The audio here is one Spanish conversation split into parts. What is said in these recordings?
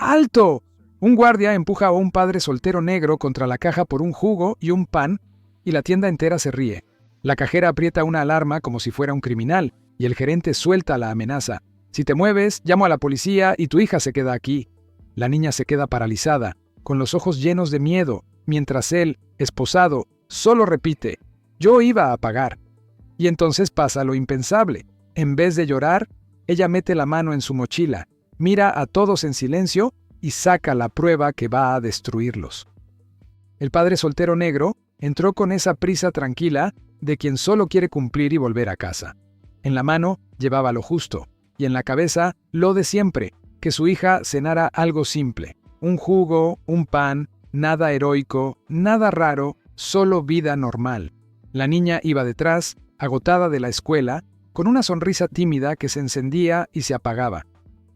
¡Alto! Un guardia empuja a un padre soltero negro contra la caja por un jugo y un pan, y la tienda entera se ríe. La cajera aprieta una alarma como si fuera un criminal, y el gerente suelta la amenaza. Si te mueves, llamo a la policía y tu hija se queda aquí. La niña se queda paralizada, con los ojos llenos de miedo, mientras él, esposado, solo repite, «Yo iba a pagar». Y entonces pasa lo impensable. En vez de llorar, ella mete la mano en su mochila, mira a todos en silencio y saca la prueba que va a destruirlos. El padre soltero negro entró con esa prisa tranquila de quien solo quiere cumplir y volver a casa. En la mano llevaba lo justo, y en la cabeza lo de siempre, que su hija cenara algo simple, un jugo, un pan, nada heroico, nada raro, solo vida normal. La niña iba detrás, agotada de la escuela, con una sonrisa tímida que se encendía y se apagaba.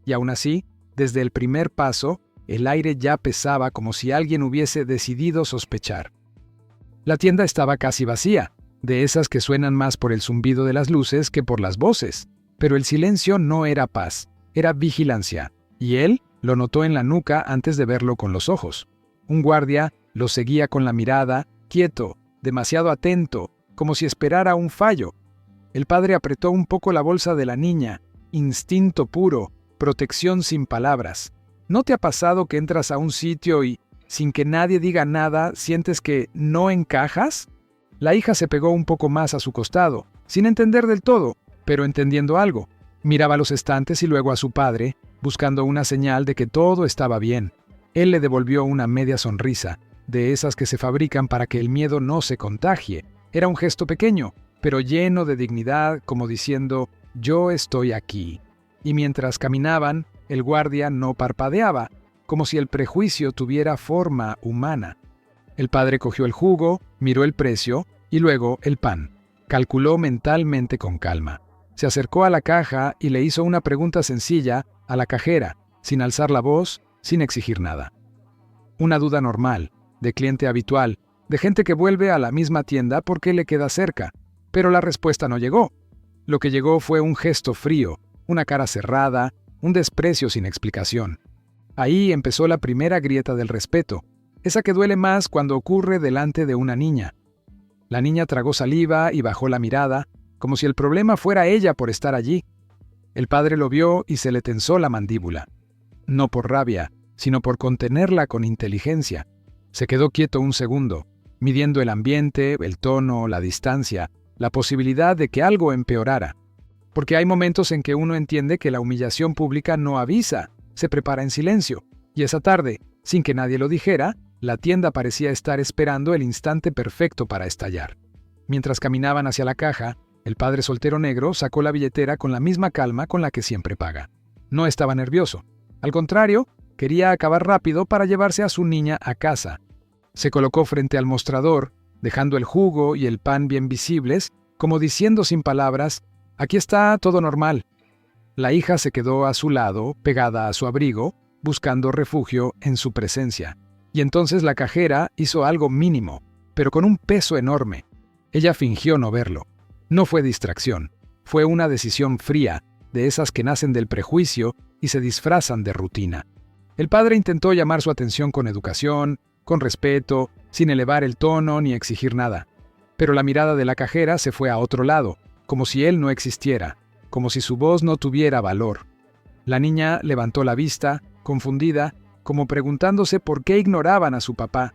Y aún así, desde el primer paso, el aire ya pesaba como si alguien hubiese decidido sospechar. La tienda estaba casi vacía, de esas que suenan más por el zumbido de las luces que por las voces. Pero el silencio no era paz, era vigilancia, y él lo notó en la nuca antes de verlo con los ojos. Un guardia lo seguía con la mirada, quieto, demasiado atento, como si esperara un fallo. El padre apretó un poco la bolsa de la niña, instinto puro, protección sin palabras. ¿No te ha pasado que entras a un sitio y, sin que nadie diga nada, sientes que no encajas? La hija se pegó un poco más a su costado, sin entender del todo, pero entendiendo algo. Miraba los estantes y luego a su padre, buscando una señal de que todo estaba bien. Él le devolvió una media sonrisa, de esas que se fabrican para que el miedo no se contagie. Era un gesto pequeño, pero lleno de dignidad, como diciendo, «Yo estoy aquí». Y mientras caminaban, el guardia no parpadeaba, como si el prejuicio tuviera forma humana. El padre cogió el jugo, miró el precio y luego el pan. Calculó mentalmente con calma. Se acercó a la caja y le hizo una pregunta sencilla a la cajera, sin alzar la voz, sin exigir nada. Una duda normal, de cliente habitual, de gente que vuelve a la misma tienda porque le queda cerca. Pero la respuesta no llegó. Lo que llegó fue un gesto frío, una cara cerrada, un desprecio sin explicación. Ahí empezó la primera grieta del respeto, esa que duele más cuando ocurre delante de una niña. La niña tragó saliva y bajó la mirada, como si el problema fuera ella por estar allí. El padre lo vio y se le tensó la mandíbula. No por rabia, sino por contenerla con inteligencia. Se quedó quieto un segundo, midiendo el ambiente, el tono, la distancia, la posibilidad de que algo empeorara. Porque hay momentos en que uno entiende que la humillación pública no avisa, se prepara en silencio. Y esa tarde, sin que nadie lo dijera, la tienda parecía estar esperando el instante perfecto para estallar. Mientras caminaban hacia la caja, el padre soltero negro sacó la billetera con la misma calma con la que siempre paga. No estaba nervioso. Al contrario, quería acabar rápido para llevarse a su niña a casa. Se colocó frente al mostrador, dejando el jugo y el pan bien visibles, como diciendo sin palabras, «Aquí está todo normal». La hija se quedó a su lado, pegada a su abrigo, buscando refugio en su presencia. Y entonces la cajera hizo algo mínimo, pero con un peso enorme. Ella fingió no verlo. No fue distracción, fue una decisión fría, de esas que nacen del prejuicio y se disfrazan de rutina. El padre intentó llamar su atención con educación, con respeto, sin elevar el tono ni exigir nada. Pero la mirada de la cajera se fue a otro lado, como si él no existiera, como si su voz no tuviera valor. La niña levantó la vista, confundida, como preguntándose por qué ignoraban a su papá.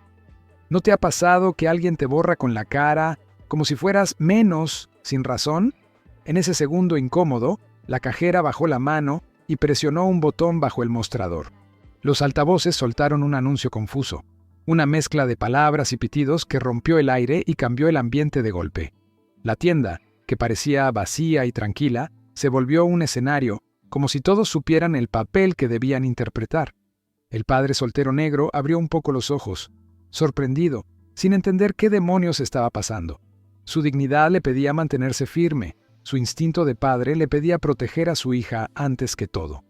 ¿No te ha pasado que alguien te borra con la cara, como si fueras menos, sin razón? En ese segundo incómodo, la cajera bajó la mano y presionó un botón bajo el mostrador. Los altavoces soltaron un anuncio confuso, una mezcla de palabras y pitidos que rompió el aire y cambió el ambiente de golpe. La tienda, que parecía vacía y tranquila, se volvió un escenario, como si todos supieran el papel que debían interpretar. El padre soltero negro abrió un poco los ojos, sorprendido, sin entender qué demonios estaba pasando. Su dignidad le pedía mantenerse firme, su instinto de padre le pedía proteger a su hija antes que todo.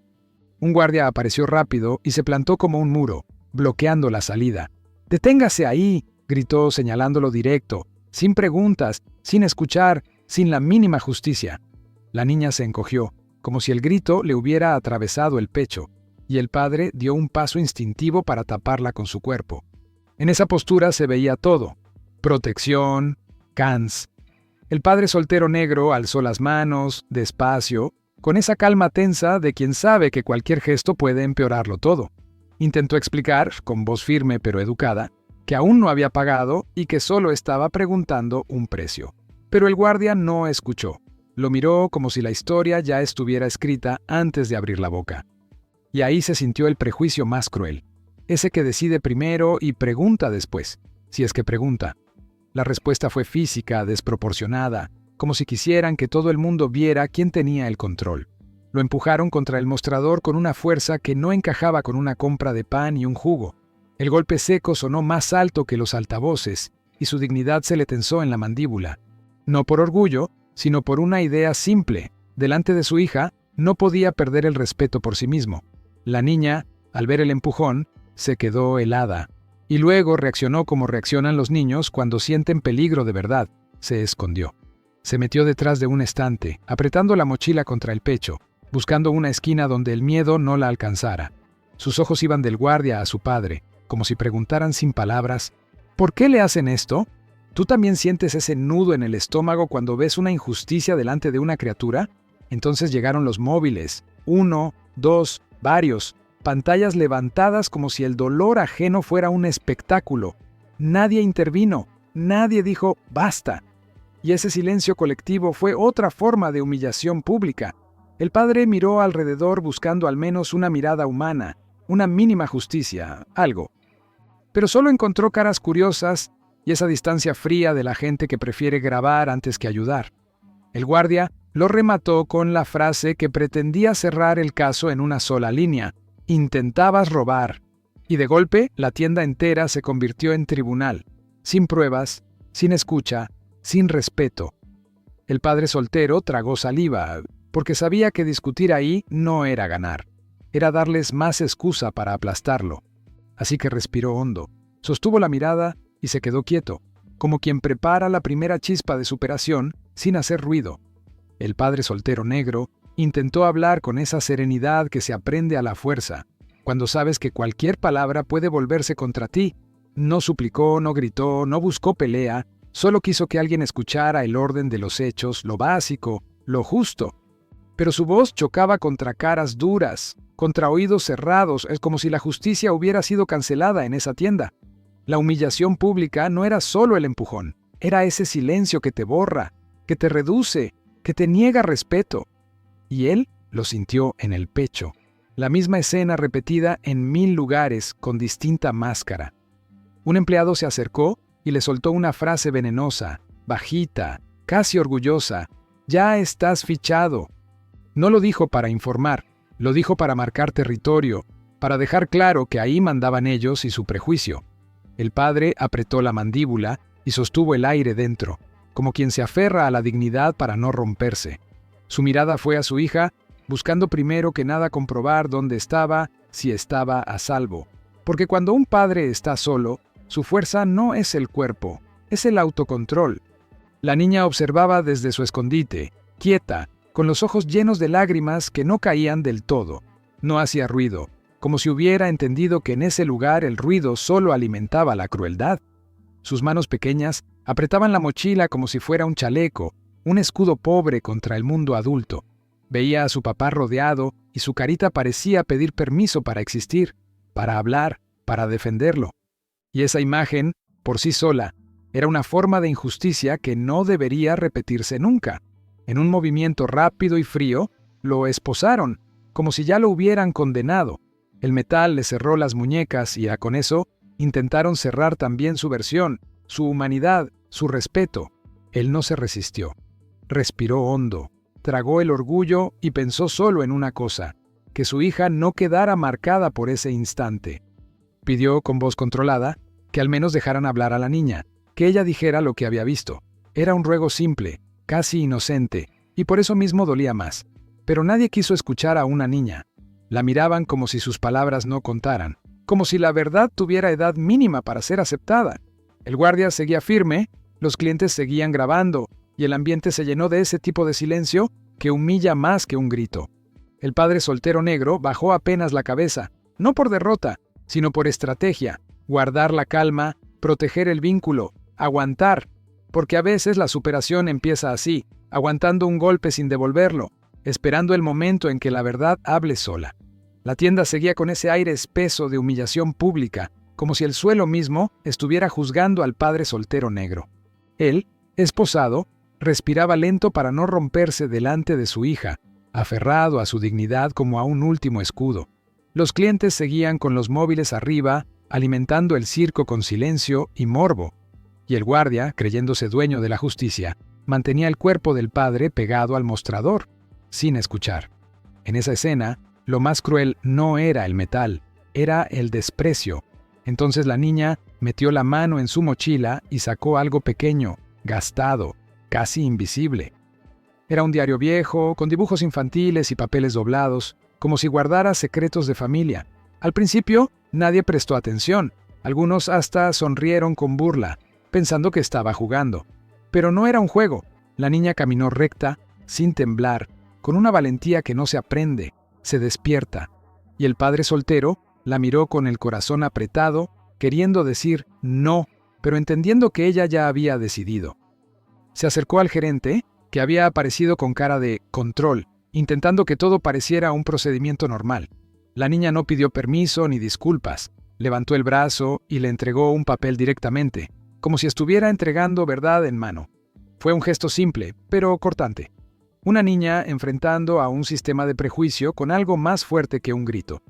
Un guardia apareció rápido y se plantó como un muro, bloqueando la salida. «¡Deténgase ahí!», gritó señalándolo directo, sin preguntas, sin escuchar, sin la mínima justicia. La niña se encogió, como si el grito le hubiera atravesado el pecho. y el padre dio un paso instintivo para taparla con su cuerpo. En esa postura se veía todo: protección, cans. El padre soltero negro alzó las manos, despacio, con esa calma tensa de quien sabe que cualquier gesto puede empeorarlo todo. Intentó explicar, con voz firme pero educada, que aún no había pagado y que solo estaba preguntando un precio. Pero el guardia no escuchó. Lo miró como si la historia ya estuviera escrita antes de abrir la boca. Y ahí se sintió el prejuicio más cruel, ese que decide primero y pregunta después, si es que pregunta. La respuesta fue física, desproporcionada, como si quisieran que todo el mundo viera quién tenía el control. Lo empujaron contra el mostrador con una fuerza que no encajaba con una compra de pan y un jugo. El golpe seco sonó más alto que los altavoces, y su dignidad se le tensó en la mandíbula. No por orgullo, sino por una idea simple. Delante de su hija, no podía perder el respeto por sí mismo. La niña, al ver el empujón, se quedó helada. Y luego reaccionó como reaccionan los niños cuando sienten peligro de verdad. Se escondió. Se metió detrás de un estante, apretando la mochila contra el pecho, buscando una esquina donde el miedo no la alcanzara. Sus ojos iban del guardia a su padre, como si preguntaran sin palabras: ¿por qué le hacen esto? ¿Tú también sientes ese nudo en el estómago cuando ves una injusticia delante de una criatura? Entonces llegaron los móviles. 1, 2, varios. Pantallas levantadas como si el dolor ajeno fuera un espectáculo. Nadie intervino, nadie dijo ¡basta! Y ese silencio colectivo fue otra forma de humillación pública. El padre miró alrededor buscando al menos una mirada humana, una mínima justicia, algo. Pero solo encontró caras curiosas y esa distancia fría de la gente que prefiere grabar antes que ayudar. El guardia lo remató con la frase que pretendía cerrar el caso en una sola línea: intentabas robar. Y de golpe, la tienda entera se convirtió en tribunal, sin pruebas, sin escucha, sin respeto. El padre soltero tragó saliva, porque sabía que discutir ahí no era ganar, era darles más excusa para aplastarlo. Así que respiró hondo, sostuvo la mirada y se quedó quieto, como quien prepara la primera chispa de superación sin hacer ruido. El padre soltero negro intentó hablar con esa serenidad que se aprende a la fuerza, cuando sabes que cualquier palabra puede volverse contra ti. No suplicó, no gritó, no buscó pelea, solo quiso que alguien escuchara el orden de los hechos, lo básico, lo justo. Pero su voz chocaba contra caras duras, contra oídos cerrados, es como si la justicia hubiera sido cancelada en esa tienda. La humillación pública no era solo el empujón, era ese silencio que te borra, que te reduce, que te niega respeto. Y él lo sintió en el pecho, la misma escena repetida en 1000 lugares con distinta máscara. Un empleado se acercó y le soltó una frase venenosa, bajita, casi orgullosa: «Ya estás fichado». No lo dijo para informar, lo dijo para marcar territorio, para dejar claro que ahí mandaban ellos y su prejuicio. El padre apretó la mandíbula y sostuvo el aire dentro, como quien se aferra a la dignidad para no romperse. Su mirada fue a su hija, buscando primero que nada comprobar dónde estaba, si estaba a salvo. Porque cuando un padre está solo, su fuerza no es el cuerpo, es el autocontrol. La niña observaba desde su escondite, quieta, con los ojos llenos de lágrimas que no caían del todo. No hacía ruido, como si hubiera entendido que en ese lugar el ruido solo alimentaba la crueldad. Sus manos pequeñas apretaban la mochila como si fuera un chaleco, un escudo pobre contra el mundo adulto. Veía a su papá rodeado y su carita parecía pedir permiso para existir, para hablar, para defenderlo. Y esa imagen, por sí sola, era una forma de injusticia que no debería repetirse nunca. En un movimiento rápido y frío, lo esposaron, como si ya lo hubieran condenado. El metal le cerró las muñecas y con eso intentaron cerrar también su versión, su humanidad, su respeto. Él no se resistió. Respiró hondo, tragó el orgullo y pensó solo en una cosa: que su hija no quedara marcada por ese instante. Pidió con voz controlada que al menos dejaran hablar a la niña, que ella dijera lo que había visto. Era un ruego simple, casi inocente, y por eso mismo dolía más. Pero nadie quiso escuchar a una niña. La miraban como si sus palabras no contaran, como si la verdad tuviera edad mínima para ser aceptada. El guardia seguía firme, los clientes seguían grabando, y el ambiente se llenó de ese tipo de silencio que humilla más que un grito. El padre soltero negro bajó apenas la cabeza, no por derrota, sino por estrategia, guardar la calma, proteger el vínculo, aguantar, porque a veces la superación empieza así, aguantando un golpe sin devolverlo, esperando el momento en que la verdad hable sola. La tienda seguía con ese aire espeso de humillación pública, como si el suelo mismo estuviera juzgando al padre soltero negro. Él, esposado, respiraba lento para no romperse delante de su hija, aferrado a su dignidad como a un último escudo. Los clientes seguían con los móviles arriba, alimentando el circo con silencio y morbo, y el guardia, creyéndose dueño de la justicia, mantenía el cuerpo del padre pegado al mostrador, sin escuchar. En esa escena, lo más cruel no era el metal, era el desprecio. Entonces la niña metió la mano en su mochila y sacó algo pequeño, gastado, casi invisible. Era un diario viejo, con dibujos infantiles y papeles doblados, como si guardara secretos de familia. Al principio, nadie prestó atención. Algunos hasta sonrieron con burla, pensando que estaba jugando. Pero no era un juego. La niña caminó recta, sin temblar, con una valentía que no se aprende, se despierta. Y el padre soltero la miró con el corazón apretado, queriendo decir no, pero entendiendo que ella ya había decidido. Se acercó al gerente, que había aparecido con cara de control, intentando que todo pareciera un procedimiento normal. La niña no pidió permiso ni disculpas. Levantó el brazo y le entregó un papel directamente, como si estuviera entregando verdad en mano. Fue un gesto simple, pero cortante. Una niña enfrentando a un sistema de prejuicio con algo más fuerte que un grito.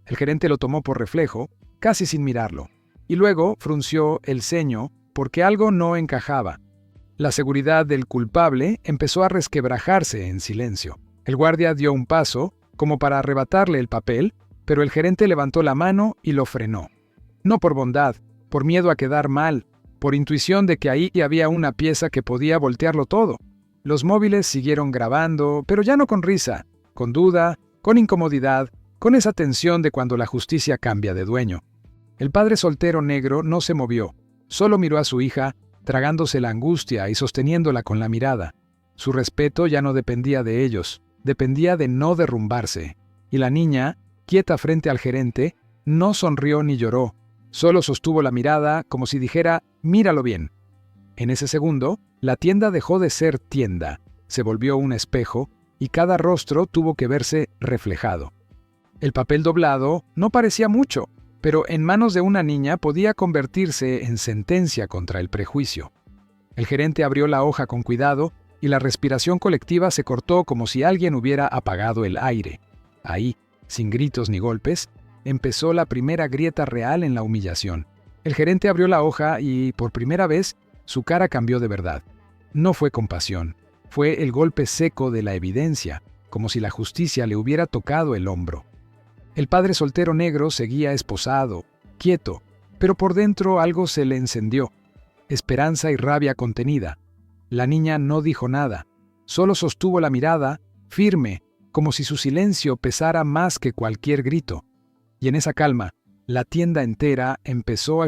El gerente lo tomó por reflejo, casi sin mirarlo, y luego frunció el ceño porque algo no encajaba. La seguridad del culpable empezó a resquebrajarse en silencio. El guardia dio un paso, como para arrebatarle el papel, pero el gerente levantó la mano y lo frenó. No por bondad, por miedo a quedar mal, por intuición de que ahí había una pieza que podía voltearlo todo. Los móviles siguieron grabando, pero ya no con risa, con duda, con incomodidad, con esa tensión de cuando la justicia cambia de dueño. El padre soltero negro no se movió, solo miró a su hija, tragándose la angustia y sosteniéndola con la mirada. Su respeto ya no dependía de ellos, dependía de no derrumbarse. Y la niña, quieta frente al gerente, no sonrió ni lloró, solo sostuvo la mirada como si dijera, míralo bien. En ese segundo, la tienda dejó de ser tienda, se volvió un espejo y cada rostro tuvo que verse reflejado. El papel doblado no parecía mucho, pero en manos de una niña podía convertirse en sentencia contra el prejuicio. El gerente abrió la hoja con cuidado y la respiración colectiva se cortó como si alguien hubiera apagado el aire. Ahí, sin gritos ni golpes, empezó la primera grieta real en la humillación. El gerente abrió la hoja y, por primera vez, su cara cambió de verdad. No fue compasión, fue el golpe seco de la evidencia, como si la justicia le hubiera tocado el hombro. El padre soltero negro seguía esposado, quieto, pero por dentro algo se le encendió. Esperanza y rabia contenida. La niña no dijo nada, solo sostuvo la mirada, firme, como si su silencio pesara más que cualquier grito. Y en esa calma, la tienda entera empezó a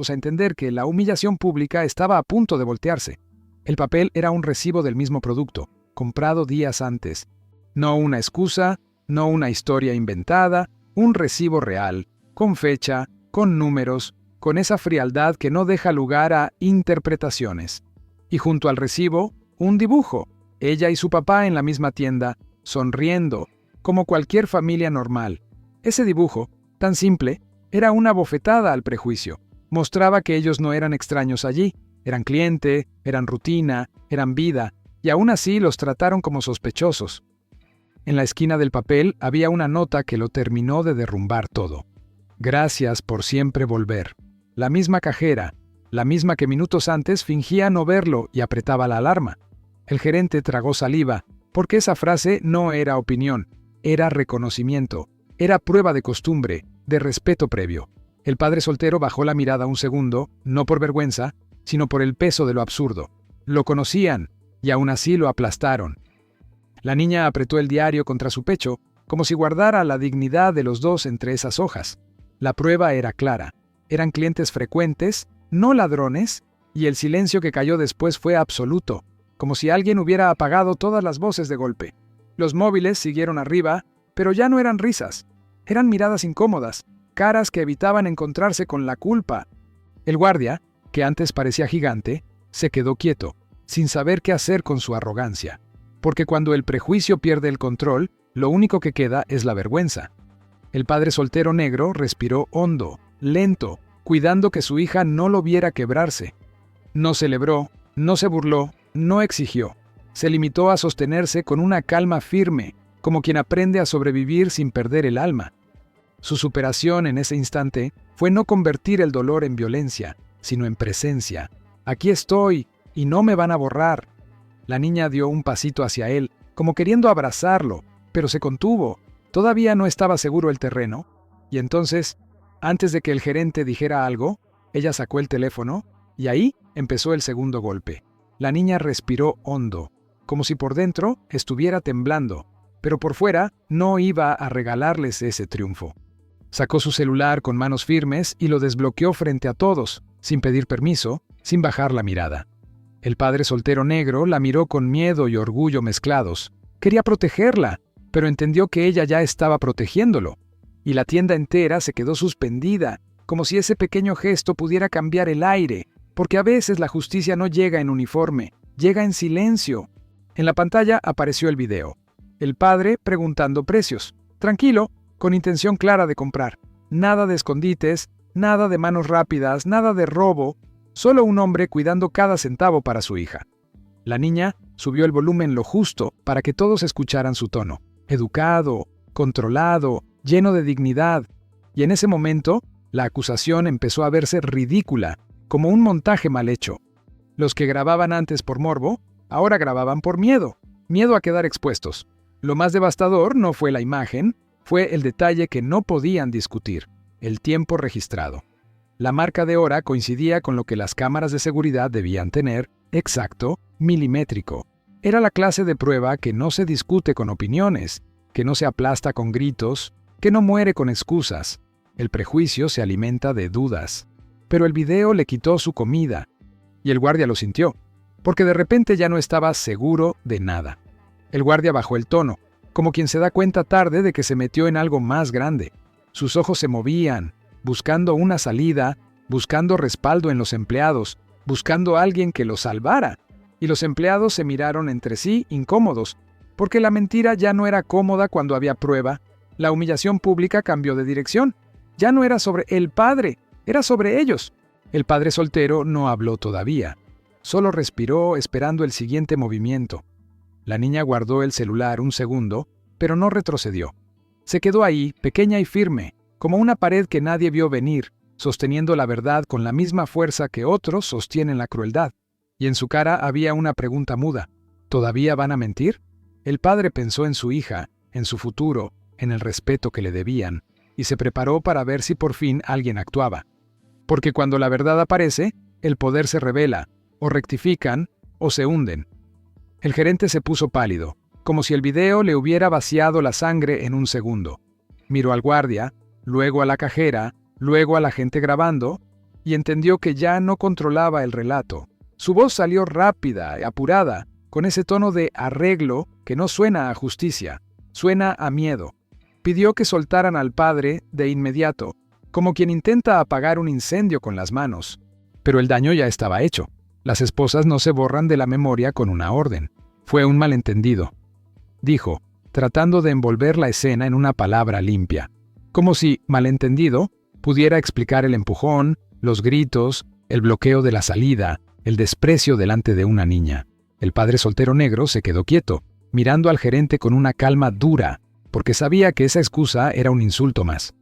entender que la humillación pública estaba a punto de voltearse. El papel era un recibo del mismo producto, comprado días antes. No una excusa, no una historia inventada, un recibo real, con fecha, con números, con esa frialdad que no deja lugar a interpretaciones. Y junto al recibo, un dibujo, ella y su papá en la misma tienda, sonriendo, como cualquier familia normal. Ese dibujo, tan simple, era una bofetada al prejuicio. Mostraba que ellos no eran extraños allí, eran cliente, eran rutina, eran vida, y aún así los trataron como sospechosos. En la esquina del papel había una nota que lo terminó de derrumbar todo. Gracias por siempre volver. La misma cajera, la misma que minutos antes fingía no verlo y apretaba la alarma. El gerente tragó saliva, porque esa frase no era opinión, era reconocimiento, era prueba de costumbre, de respeto previo. El padre soltero bajó la mirada un segundo, no por vergüenza, sino por el peso de lo absurdo. Lo conocían, y aún así lo aplastaron. La niña apretó el diario contra su pecho, como si guardara la dignidad de los dos entre esas hojas. La prueba era clara. Eran clientes frecuentes, no ladrones, y el silencio que cayó después fue absoluto, como si alguien hubiera apagado todas las voces de golpe. Los móviles siguieron arriba, pero ya no eran risas. Eran miradas incómodas, caras que evitaban encontrarse con la culpa. El guardia, que antes parecía gigante, se quedó quieto, sin saber qué hacer con su arrogancia. Porque cuando el prejuicio pierde el control, lo único que queda es la vergüenza. El padre soltero negro respiró hondo, lento, cuidando que su hija no lo viera quebrarse. No celebró, no se burló, no exigió. Se limitó a sostenerse con una calma firme, como quien aprende a sobrevivir sin perder el alma. Su superación en ese instante fue no convertir el dolor en violencia, sino en presencia. Aquí estoy, y no me van a borrar. La niña dio un pasito hacia él, como queriendo abrazarlo, pero se contuvo. Todavía no estaba seguro el terreno. Y entonces, antes de que el gerente dijera algo, ella sacó el teléfono, y ahí empezó el segundo golpe. La niña respiró hondo, como si por dentro estuviera temblando, pero por fuera no iba a regalarles ese triunfo. Sacó su celular con manos firmes y lo desbloqueó frente a todos, sin pedir permiso, sin bajar la mirada. El padre soltero negro la miró con miedo y orgullo mezclados. Quería protegerla, pero entendió que ella ya estaba protegiéndolo. Y la tienda entera se quedó suspendida, como si ese pequeño gesto pudiera cambiar el aire, porque a veces la justicia no llega en uniforme, llega en silencio. En la pantalla apareció el video. El padre preguntando precios. Tranquilo, con intención clara de comprar. Nada de escondites, nada de manos rápidas, nada de robo. Solo un hombre cuidando cada centavo para su hija. La niña subió el volumen lo justo para que todos escucharan su tono. Educado, controlado, lleno de dignidad. Y en ese momento, la acusación empezó a verse ridícula, como un montaje mal hecho. Los que grababan antes por morbo, ahora grababan por miedo. Miedo a quedar expuestos. Lo más devastador no fue la imagen, fue el detalle que no podían discutir, el tiempo registrado. La marca de hora coincidía con lo que las cámaras de seguridad debían tener, exacto, milimétrico. Era la clase de prueba que no se discute con opiniones, que no se aplasta con gritos, que no muere con excusas. El prejuicio se alimenta de dudas. Pero el video le quitó su comida, y el guardia lo sintió, porque de repente ya no estaba seguro de nada. El guardia bajó el tono, como quien se da cuenta tarde de que se metió en algo más grande. Sus ojos se movían, buscando una salida, buscando respaldo en los empleados, buscando a alguien que los salvara. Y los empleados se miraron entre sí incómodos, porque la mentira ya no era cómoda cuando había prueba. La humillación pública cambió de dirección. Ya no era sobre el padre, era sobre ellos. El padre soltero no habló todavía. Solo respiró esperando el siguiente movimiento. La niña guardó el celular un segundo, pero no retrocedió. Se quedó ahí, pequeña y firme, como una pared que nadie vio venir, sosteniendo la verdad con la misma fuerza que otros sostienen la crueldad. Y en su cara había una pregunta muda. ¿Todavía van a mentir? El padre pensó en su hija, en su futuro, en el respeto que le debían, y se preparó para ver si por fin alguien actuaba. Porque cuando la verdad aparece, el poder se revela, o rectifican, o se hunden. El gerente se puso pálido, como si el video le hubiera vaciado la sangre en un segundo. Miró al guardia, luego a la cajera, luego a la gente grabando, y entendió que ya no controlaba el relato. Su voz salió rápida y apurada, con ese tono de arreglo que no suena a justicia, suena a miedo. Pidió que soltaran al padre de inmediato, como quien intenta apagar un incendio con las manos. Pero el daño ya estaba hecho. Las esposas no se borran de la memoria con una orden. Fue un malentendido, dijo, tratando de envolver la escena en una palabra limpia. Como si, malentendido, pudiera explicar el empujón, los gritos, el bloqueo de la salida, el desprecio delante de una niña. El padre soltero negro se quedó quieto, mirando al gerente con una calma dura, porque sabía que esa excusa era un insulto más.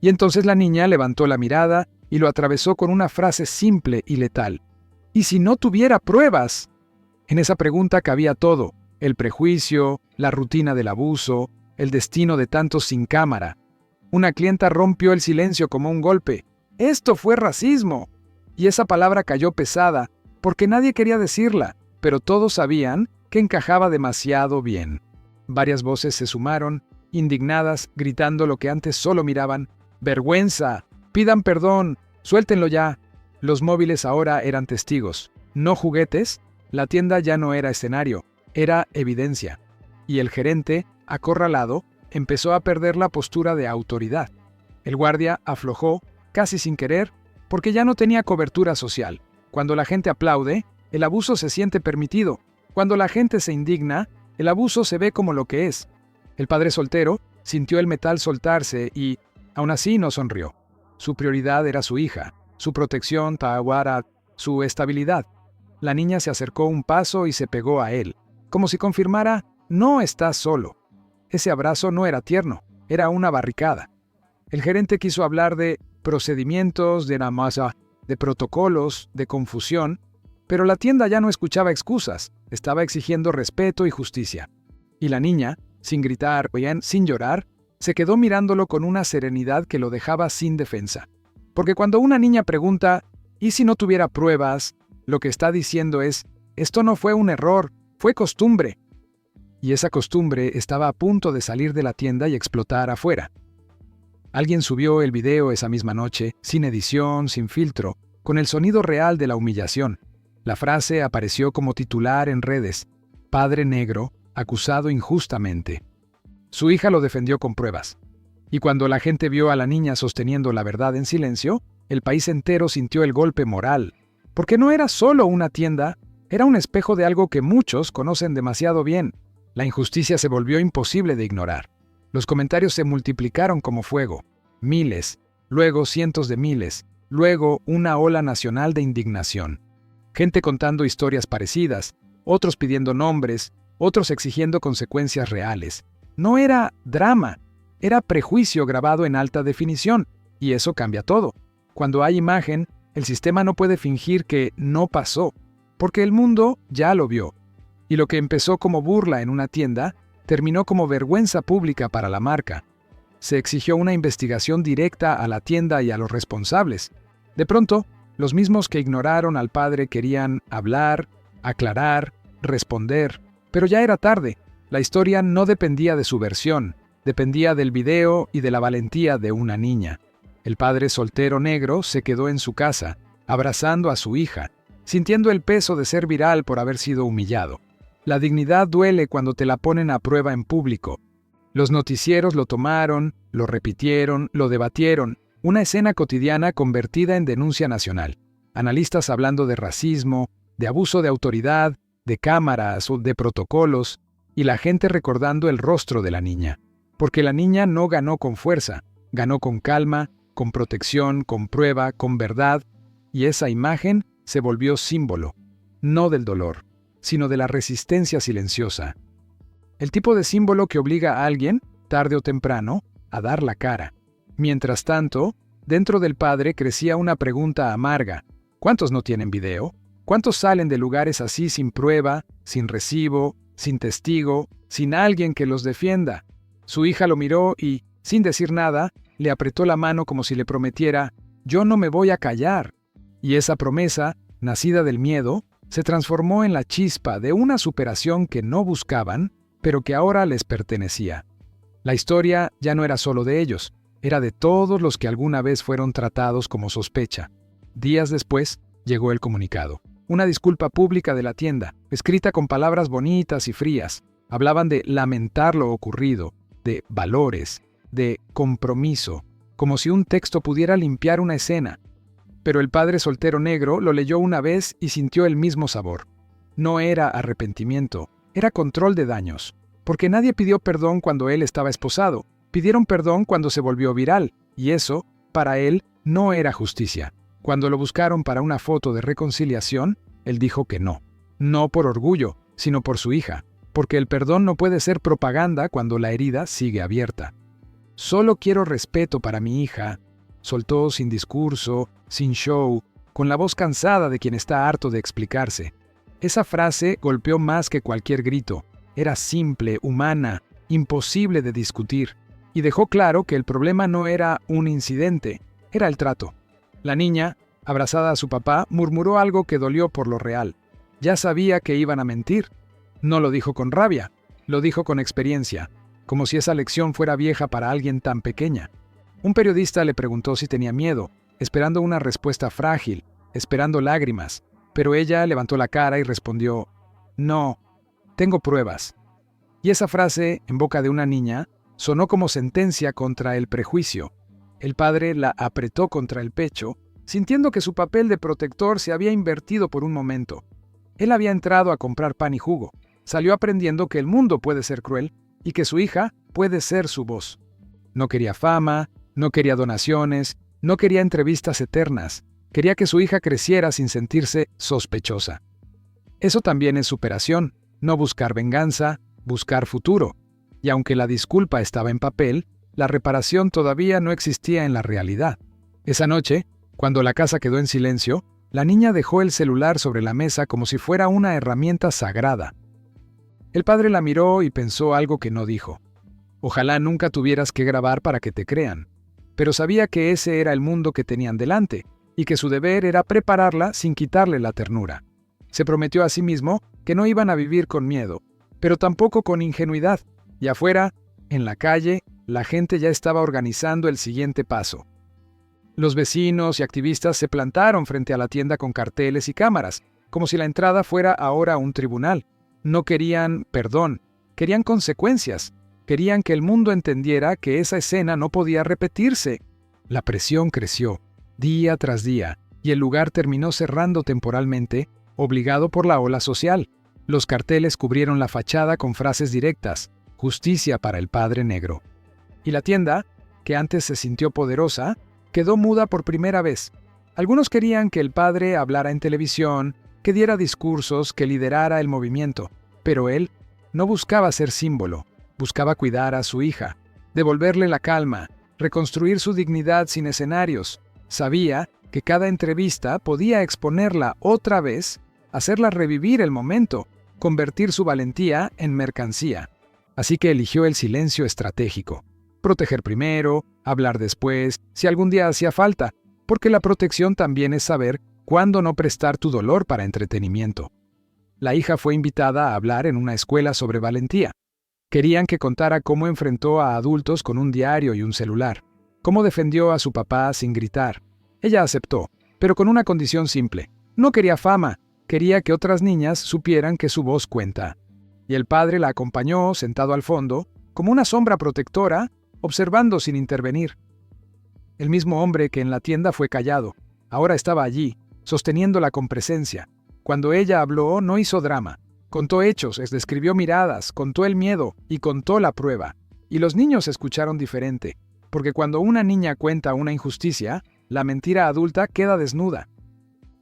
Y entonces la niña levantó la mirada y lo atravesó con una frase simple y letal. ¿Y si no tuviera pruebas? En esa pregunta cabía todo, el prejuicio, la rutina del abuso, el destino de tantos sin cámara. Una clienta rompió el silencio como un golpe. ¡Esto fue racismo! Y esa palabra cayó pesada, porque nadie quería decirla, pero todos sabían que encajaba demasiado bien. Varias voces se sumaron, indignadas, gritando lo que antes solo miraban. ¡Vergüenza! ¡Pidan perdón! ¡Suéltenlo ya! Los móviles ahora eran testigos, no juguetes. La tienda ya no era escenario, era evidencia. y el gerente, acorralado, empezó a perder la postura de autoridad. El guardia aflojó, casi sin querer, porque ya no tenía cobertura social. Cuando la gente aplaude, el abuso se siente permitido. Cuando la gente se indigna, el abuso se ve como lo que es. El padre soltero sintió el metal soltarse y, aún así, no sonrió. Su prioridad era su hija, su protección, Tawara, su estabilidad. La niña se acercó un paso y se pegó a él, como si confirmara, no estás solo. Ese abrazo no era tierno, era una barricada. El gerente quiso hablar de procedimientos, de namasa, de protocolos, de confusión, pero la tienda ya no escuchaba excusas, estaba exigiendo respeto y justicia. Y la niña, sin gritar o bien sin llorar, se quedó mirándolo con una serenidad que lo dejaba sin defensa. Porque cuando una niña pregunta, ¿y si no tuviera pruebas?, lo que está diciendo es, esto no fue un error, fue costumbre. Y esa costumbre estaba a punto de salir de la tienda y explotar afuera. Alguien subió el video esa misma noche, sin edición, sin filtro, con el sonido real de la humillación. La frase apareció como titular en redes: Padre negro, acusado injustamente. Su hija lo defendió con pruebas. Y cuando la gente vio a la niña sosteniendo la verdad en silencio, el país entero sintió el golpe moral. Porque no era solo una tienda, era un espejo de algo que muchos conocen demasiado bien. La injusticia se volvió imposible de ignorar. Los comentarios se multiplicaron como fuego. Miles, luego cientos de miles, luego una ola nacional de indignación. Gente contando historias parecidas, otros pidiendo nombres, otros exigiendo consecuencias reales. No era drama, era prejuicio grabado en alta definición, y eso cambia todo. Cuando hay imagen, el sistema no puede fingir que no pasó, porque el mundo ya lo vio. Y lo que empezó como burla en una tienda, terminó como vergüenza pública para la marca. Se exigió una investigación directa a la tienda y a los responsables. De pronto, los mismos que ignoraron al padre querían hablar, aclarar, responder, pero ya era tarde. La historia no dependía de su versión, dependía del video y de la valentía de una niña. El padre soltero negro se quedó en su casa, abrazando a su hija, sintiendo el peso de ser viral por haber sido humillado. La dignidad duele cuando te la ponen a prueba en público. Los noticieros lo tomaron, lo repitieron, lo debatieron, una escena cotidiana convertida en denuncia nacional. Analistas hablando de racismo, de abuso de autoridad, de cámaras o de protocolos, y la gente recordando el rostro de la niña. Porque la niña no ganó con fuerza, ganó con calma, con protección, con prueba, con verdad, y esa imagen se volvió símbolo, no del dolor, sino de la resistencia silenciosa. El tipo de símbolo que obliga a alguien, tarde o temprano, a dar la cara. Mientras tanto, dentro del padre crecía una pregunta amarga: ¿cuántos no tienen video? ¿Cuántos salen de lugares así sin prueba, sin recibo, sin testigo, sin alguien que los defienda? Su hija lo miró y, sin decir nada, le apretó la mano como si le prometiera: yo no me voy a callar. Y esa promesa, nacida del miedo, se transformó en la chispa de una superación que no buscaban, pero que ahora les pertenecía. La historia ya no era solo de ellos, era de todos los que alguna vez fueron tratados como sospecha. Días después, llegó el comunicado. Una disculpa pública de la tienda, escrita con palabras bonitas y frías. Hablaban de lamentar lo ocurrido, de valores, de compromiso, como si un texto pudiera limpiar una escena. Pero el padre soltero negro lo leyó una vez y sintió el mismo sabor. No era arrepentimiento, era control de daños. Porque nadie pidió perdón cuando él estaba esposado, pidieron perdón cuando se volvió viral, y eso, para él, no era justicia. Cuando lo buscaron para una foto de reconciliación, él dijo que no. No por orgullo, sino por su hija, porque el perdón no puede ser propaganda cuando la herida sigue abierta. Solo quiero respeto para mi hija, soltó sin discurso, sin show, con la voz cansada de quien está harto de explicarse. Esa frase golpeó más que cualquier grito. Era simple, humana, imposible de discutir, y dejó claro que el problema no era un incidente, era el trato. La niña, abrazada a su papá, murmuró algo que dolió por lo real. Ya sabía que iban a mentir. No lo dijo con rabia, lo dijo con experiencia, como si esa lección fuera vieja para alguien tan pequeña. Un periodista le preguntó si tenía miedo, esperando una respuesta frágil, esperando lágrimas, pero ella levantó la cara y respondió: «No, tengo pruebas». Y esa frase, en boca de una niña, sonó como sentencia contra el prejuicio. El padre la apretó contra el pecho, sintiendo que su papel de protector se había invertido por un momento. Él había entrado a comprar pan y jugo. Salió aprendiendo que el mundo puede ser cruel y que su hija puede ser su voz. No quería fama, no quería donaciones, no quería entrevistas eternas. Quería que su hija creciera sin sentirse sospechosa. Eso también es superación, no buscar venganza, buscar futuro. Y aunque la disculpa estaba en papel, la reparación todavía no existía en la realidad. Esa noche, cuando la casa quedó en silencio, la niña dejó el celular sobre la mesa como si fuera una herramienta sagrada. El padre la miró y pensó algo que no dijo. Ojalá nunca tuvieras que grabar para que te crean. Pero sabía que ese era el mundo que tenían delante, y que su deber era prepararla sin quitarle la ternura. Se prometió a sí mismo que no iban a vivir con miedo, pero tampoco con ingenuidad, y afuera, en la calle, la gente ya estaba organizando el siguiente paso. Los vecinos y activistas se plantaron frente a la tienda con carteles y cámaras, como si la entrada fuera ahora un tribunal. No querían perdón, querían consecuencias. Querían que el mundo entendiera que esa escena no podía repetirse. La presión creció, día tras día, y el lugar terminó cerrando temporalmente, obligado por la ola social. Los carteles cubrieron la fachada con frases directas: justicia para el padre negro. Y la tienda, que antes se sintió poderosa, quedó muda por primera vez. Algunos querían que el padre hablara en televisión, que diera discursos, que liderara el movimiento, pero él no buscaba ser símbolo, buscaba cuidar a su hija, devolverle la calma, reconstruir su dignidad sin escenarios. Sabía que cada entrevista podía exponerla otra vez, hacerla revivir el momento, convertir su valentía en mercancía. Así que eligió el silencio estratégico. Proteger primero, hablar después, si algún día hacía falta, porque la protección también es saber cuándo no prestar tu dolor para entretenimiento. La hija fue invitada a hablar en una escuela sobre valentía. Querían que contara cómo enfrentó a adultos con un diario y un celular, cómo defendió a su papá sin gritar. Ella aceptó, pero con una condición simple. No quería fama, quería que otras niñas supieran que su voz cuenta. Y el padre la acompañó, sentado al fondo, como una sombra protectora, observando sin intervenir. El mismo hombre que en la tienda fue callado, ahora estaba allí, sosteniéndola con presencia. Cuando ella habló, no hizo drama. Contó hechos, describió miradas, contó el miedo y contó la prueba. Y los niños escucharon diferente, porque cuando una niña cuenta una injusticia, la mentira adulta queda desnuda.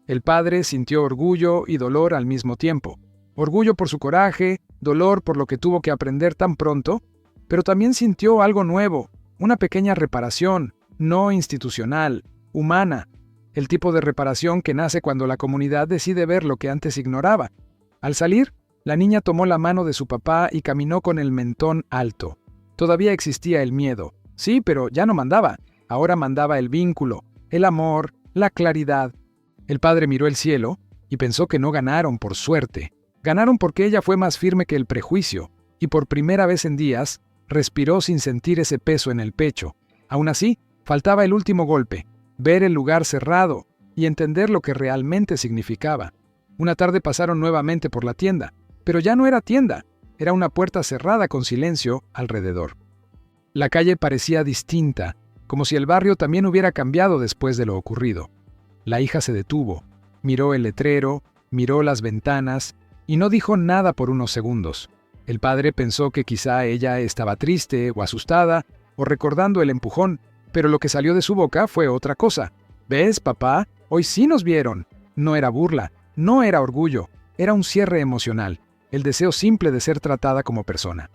El padre sintió orgullo y dolor al mismo tiempo. Orgullo por su coraje, dolor por lo que tuvo que aprender tan pronto, pero también sintió algo nuevo, una pequeña reparación, no institucional, humana, el tipo de reparación que nace cuando la comunidad decide ver lo que antes ignoraba. Al salir, la niña tomó la mano de su papá y caminó con el mentón alto. Todavía existía el miedo, sí, pero ya no mandaba. Ahora mandaba el vínculo, el amor, la claridad. El padre miró el cielo y pensó que no ganaron por suerte. Ganaron porque ella fue más firme que el prejuicio, y por primera vez en días, respiró sin sentir ese peso en el pecho. Aún así, faltaba el último golpe, ver el lugar cerrado y entender lo que realmente significaba. Una tarde pasaron nuevamente por la tienda, pero ya no era tienda, era una puerta cerrada con silencio alrededor. La calle parecía distinta, como si el barrio también hubiera cambiado después de lo ocurrido. La hija se detuvo, miró el letrero, miró las ventanas y no dijo nada por unos segundos. El padre pensó que quizá ella estaba triste o asustada o recordando el empujón, pero lo que salió de su boca fue otra cosa. ¿Ves, papá? Hoy sí nos vieron. No era burla, no era orgullo, era un cierre emocional, el deseo simple de ser tratada como persona.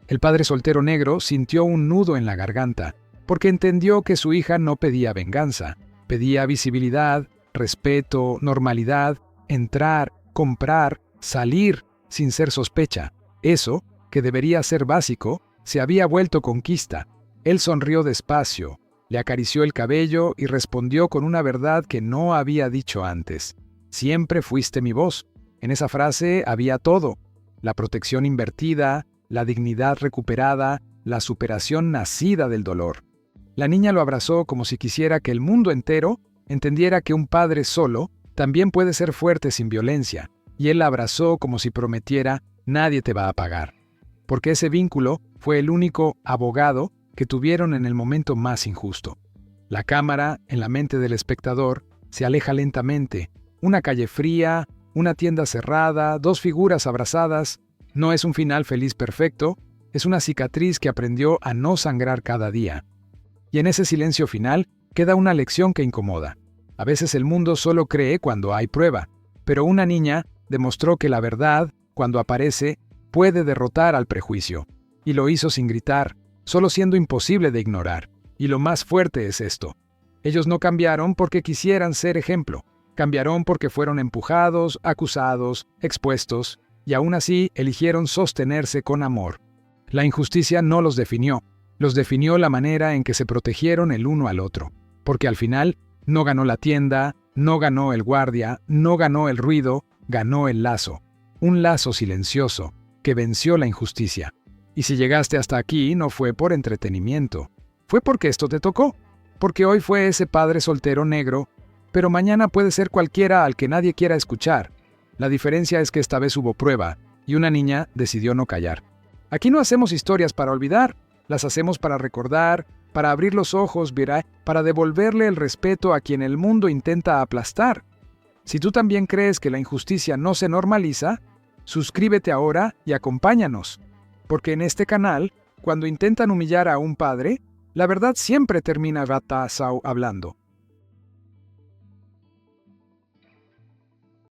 El padre soltero negro sintió un nudo en la garganta, porque entendió que su hija no pedía venganza, pedía visibilidad, respeto, normalidad, entrar, comprar, salir, sin ser sospecha. Eso, que debería ser básico, se había vuelto conquista. Él sonrió despacio, le acarició el cabello y respondió con una verdad que no había dicho antes. Siempre fuiste mi voz. En esa frase había todo: la protección invertida, la dignidad recuperada, la superación nacida del dolor. La niña lo abrazó como si quisiera que el mundo entero entendiera que un padre solo también puede ser fuerte sin violencia, y él la abrazó como si prometiera: nadie te va a pagar. porque ese vínculo fue el único abogado que tuvieron en el momento más injusto. La cámara, en la mente del espectador, se aleja lentamente. Una calle fría, una tienda cerrada, dos figuras abrazadas. No es un final feliz perfecto, es una cicatriz que aprendió a no sangrar cada día. Y en ese silencio final queda una lección que incomoda. A veces el mundo solo cree cuando hay prueba, pero una niña demostró que la verdad, cuando aparece, puede derrotar al prejuicio. Y lo hizo sin gritar, solo siendo imposible de ignorar. Y lo más fuerte es esto. Ellos no cambiaron porque quisieran ser ejemplo. Cambiaron porque fueron empujados, acusados, expuestos, y aún así eligieron sostenerse con amor. La injusticia no los definió la manera en que se protegieron el uno al otro, porque al final no ganó la tienda, no ganó el guardia, no ganó el ruido, ganó el lazo, un lazo silencioso que venció la injusticia. Y si llegaste hasta aquí no fue por entretenimiento, fue porque esto te tocó, porque hoy fue ese padre soltero negro, pero mañana puede ser cualquiera al que nadie quiera escuchar. La diferencia es que esta vez hubo prueba, y una niña decidió no callar. Aquí no hacemos historias para olvidar, las hacemos para recordar, para abrir los ojos, para devolverle el respeto a quien el mundo intenta aplastar. Si tú también crees que la injusticia no se normaliza, suscríbete ahora y acompáñanos. Porque en este canal, cuando intentan humillar a un padre, la verdad siempre termina hablando.